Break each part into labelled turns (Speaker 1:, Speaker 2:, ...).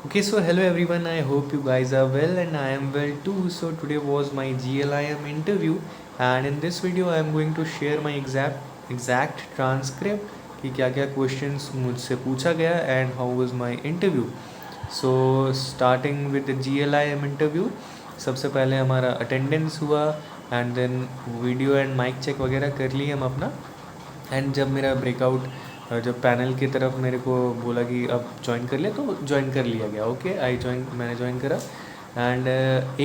Speaker 1: Okay, so hello everyone. I hope you guys are well and I am well too. So today was my GLIM interview, and in this video I am going to share my exact transcript कि क्या क्या questions मुझसे पूछा गया and how was my interview. So starting with the GLIM interview, सबसे पहले हमारा attendance हुआ and then video and mic check वगैरह कर लिए हम अपना. एंड जब मेरा ब्रेकआउट जब पैनल की तरफ मेरे को बोला कि अब ज्वाइन कर लिया तो ज्वाइन कर लिया गया. ओके, मैंने ज्वाइन करा एंड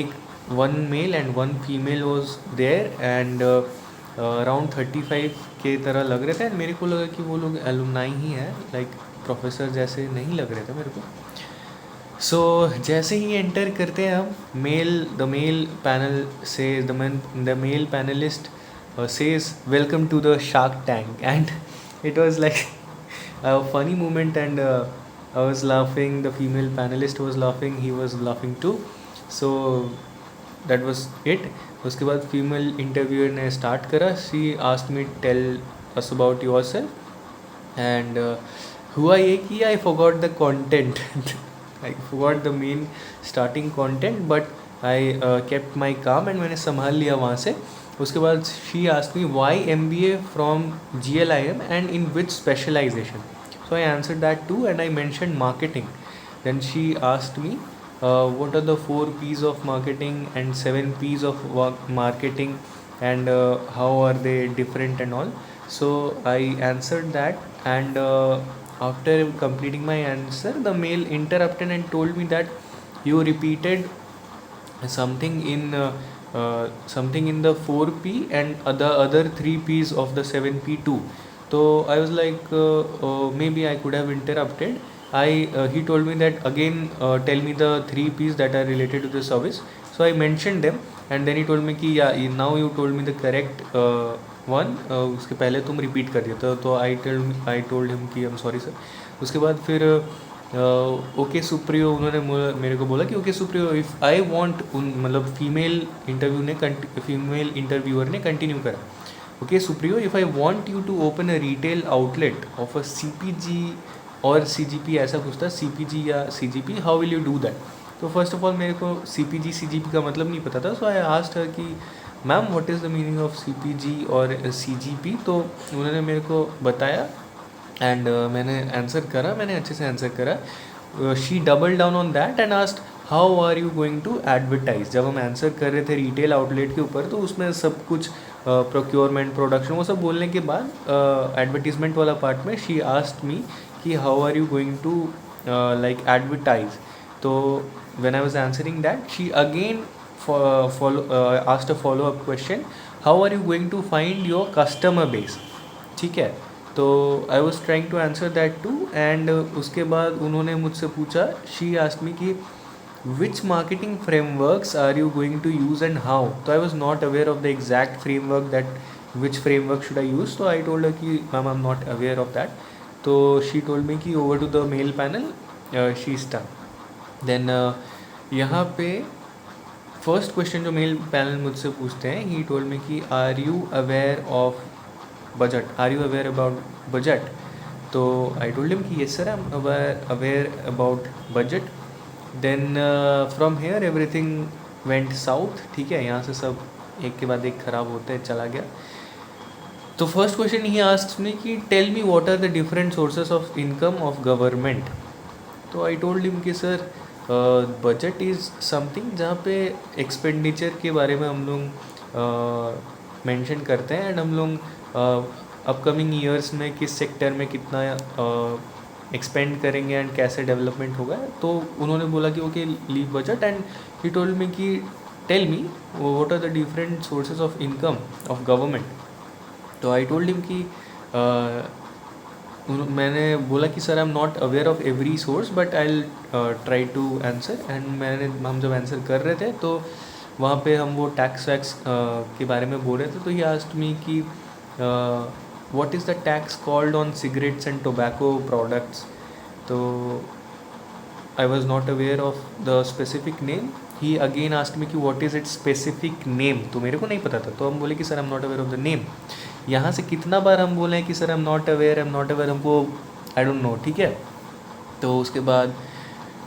Speaker 1: एक one male and one female was there and around 35 के तरह लग रहे थे एंड मेरे को लगा कि वो लोग एलुमनाई ही हैं, लाइक प्रोफेसर जैसे नहीं लग रहे थे मेरे को. सो जैसे ही एंटर करते हैं हम द मेल पैनल से the male panelist says welcome to the Shark Tank, and it was like a funny moment, and I was laughing, the female panelist was laughing, he was laughing too. So that was it. उसके बाद female interviewer ने start करा. She asked me tell us about yourself and हुआ ये कि I forgot the content. I forgot the main starting content but I kept my calm and मैंने संभाल लिया वहाँ से. उसके बाद she asked me why MBA from GLIM and in which specialization. So I answered that too and I mentioned marketing. Then she asked me what are the 4 P's of marketing and 7 P's of marketing, and how are they different and all. So I answered that, and after completing my answer the male interrupted and told me that you repeated something in the 4P and the other 3 P's of the 7P too. So I was like, maybe I could have interrupted. He told me that again, tell me the 3 P's that are related to the service. So I mentioned them, and then he told me कि yeah, now you told me the correct one. उसके पहले तुम repeat कर दिया. तो I told him कि I'm sorry sir. उसके बाद फिर ओके सुप्रियो उन्होंने मेरे को बोला कि okay Supriyo, if I want, मतलब फीमेल इंटरव्यूअर ने कंटिन्यू करा. Okay Supriyo, if I want you to open a retail outlet of a CPG और CGP, ऐसा कुछ था, CPG या CGP, how will you do that. तो फर्स्ट ऑफ ऑल मेरे को CPG CGP का मतलब नहीं पता था. सो आई आस्क्ड हर कि ma'am what is the meaning of CPG और CGP. तो उन्होंने मेरे को बताया एंड मैंने अच्छे से आंसर करा. She double down on that and asked how are you going to advertise. जब हम आंसर कर रहे थे रिटेल आउटलेट के ऊपर, तो उसमें सब कुछ प्रोक्योरमेंट, प्रोडक्शन, वो सब बोलने के बाद एडवर्टीजमेंट वाला पार्ट में शी आस्क्ड मी कि how are you going to like advertise. तो when I was answering that, she again asked a follow up question, how are you going to find your customer base. ठीक है, तो I was trying to answer that too. And उसके बाद उन्होंने मुझसे पूछा, she asked me कि which marketing frameworks are you going to use and how. तो I was not aware of the exact framework that which framework should I use. तो I told कि ma'am I am not aware of that. तो she told me कि over to the male panel she start. Then यहाँ पे first question जो male panel मुझसे पूछते हैं, ही टोल्ड मी कि are you aware of budget, are you aware about budget. तो I told him कि yes sir, I'm aware about budget. Then from here everything went south. ठीक है, यहाँ से सब एक के बाद एक ख़राब होते चला गया. तो फर्स्ट क्वेश्चन ही आस्क्स मी कि tell me what are the different sources of income of government. तो आई टोल्ड हिम कि सर बजट इज़ समथिंग जहाँ पे एक्सपेंडिचर के बारे में हम लोग मेंशन करते हैं एंड हम लोग अपकमिंग ईयर्स में किस सेक्टर में कितना एक्सपेंड करेंगे एंड कैसे डेवलपमेंट होगा. तो उन्होंने बोला कि okay leave budget, and he told me कि tell me what are the different sources of income of government. तो आई टोल्ड हिम कि मैंने बोला कि sir I am not aware of every source but I will try to answer. And हम जब answer कर रहे थे तो वहाँ पे हम वो टैक्स वैक्स के बारे में बोल रहे थे. तो ही आस्क्ड मी कि what is the tax called on cigarettes and tobacco products. तो I was not aware of the specific name. He again asked me कि what is its specific name. तो मेरे को नहीं पता था. तो हम बोले कि sir I'm not aware of the name. यहाँ से कितना बार हम बोले कि सर I'm not aware, हमको I don't know. ठीक है. तो उसके बाद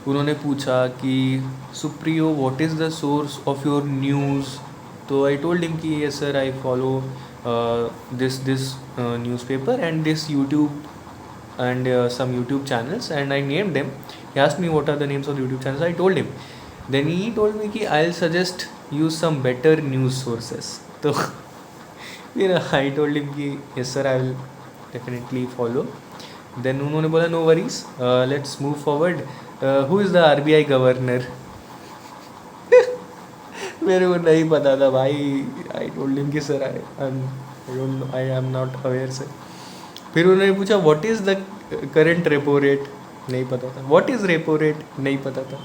Speaker 1: उन्होंने पूछा कि Supriyo what is the source of your news. तो आई टोल्ड हिम कि yes sir I follow this newspaper and this YouTube and some YouTube channels, and I named them. He asked me what are the names of the YouTube channels. I told him. Then he told me कि I'll suggest you some better news sources. तो फिर I told him कि yes sir I will definitely follow. Then उन्होंने बोला no worries, let's move forward. Who is the RBI governor? मेरे को नहीं पता था भाई. आई टोल्ड हिम कि sir I am not aware sir. फिर उन्होंने पूछा what is the current repo rate. नहीं पता था. What is repo rate. नहीं पता था.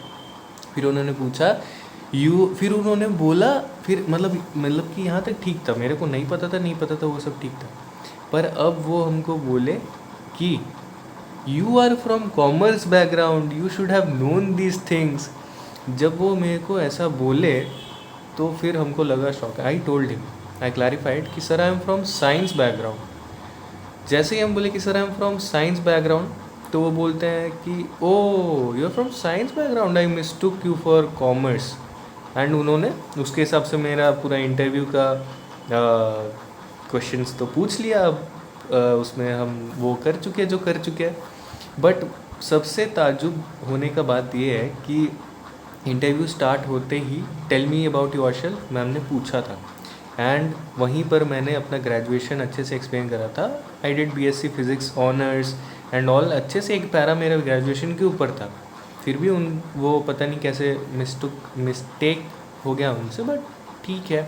Speaker 1: फिर उन्होंने पूछा फिर उन्होंने बोला फिर मतलब कि यहाँ तक ठीक था. मेरे को नहीं पता था वो सब ठीक था. पर अब वो हमको बोले कि you are from commerce background, you should have known these things. जब वो मेरे को ऐसा बोले तो फिर हमको लगा shock. I told him, I clarified कि sir I am from science background. जैसे ही हम बोले कि sir I am from science background तो वो बोलते हैं कि oh you are from science background, I mistook you for commerce. And उन्होंने उसके हिसाब से मेरा पूरा इंटरव्यू का क्वेश्चंस तो पूछ लिया. अब उसमें हम वो कर चुके हैं. बट सबसे ताजुब होने का बात ये है कि इंटरव्यू स्टार्ट होते ही tell me about yourself ma'am ने पूछा था. एंड वहीं पर मैंने अपना ग्रेजुएशन अच्छे से एक्सप्लेन करा था. I did BSc physics honours and all. अच्छे से एक पैरा मेरा ग्रेजुएशन के ऊपर था. फिर भी वो पता नहीं कैसे मिस्टेक हो गया उनसे. बट ठीक है.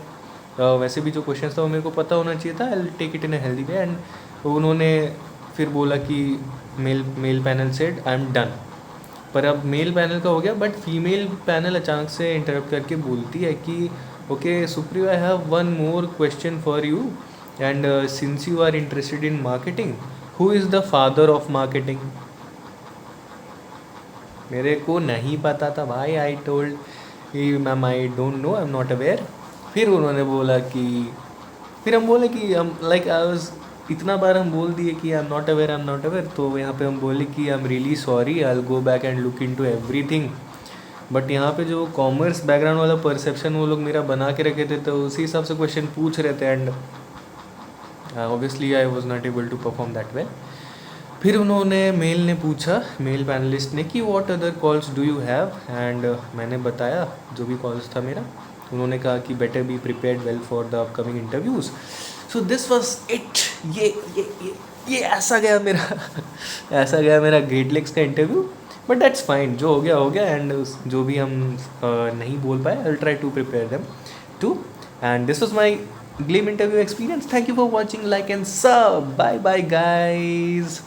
Speaker 1: वैसे भी जो क्वेश्चन था वो मेरे को पता होना चाहिए था. I will take it in a healthy way. And उन्होंने फिर बोला कि male panel said I am done. पर अब मेल पैनल का हो गया. बट फीमेल पैनल अचानक से इंटरप्ट करके बोलती है कि okay Supriyo, I have one more question for you. And since you are interested in marketing, who is the father of marketing. मेरे को नहीं पता था भाई. आई टोल्ड कि ma'am I don't know, I am not aware. फिर उन्होंने बोला कि फिर हम बोले कि हम लाइक आई वाज इतना बार हम बोल दिए कि आई एम नॉट अवेयर. तो यहाँ पे हम बोले कि I am really sorry, I will go back and look into everything. But यहाँ पे जो कॉमर्स बैकग्राउंड वाला परसेप्शन वो लोग मेरा बना के रखे थे तो उसी हिसाब से क्वेश्चन पूछ रहे थे. And obviously I was not able to perform that way. फिर उन्होंने मेल पैनलिस्ट ने कि what other calls do you have. And मैंने बताया जो भी कॉल्स था मेरा. उन्होंने कहा कि better be prepared well for the upcoming interviews. So this was it. ये ऐसा गया मेरा ग्रेट लेक्स का इंटरव्यू. But that's fine. जो हो गया. एंड जो भी हम नहीं बोल पाए, I will try to prepare them too. And this was my Glim interview experience. Thank you for watching. Like and सब. Bye bye guys.